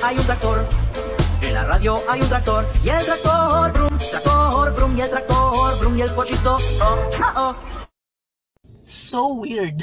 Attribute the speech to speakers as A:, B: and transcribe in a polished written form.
A: hay un tractor. En la radio hay un tractor. Y el tractor brum, y el tractor brum, y el pollito, oh, oh, oh.
B: So weird.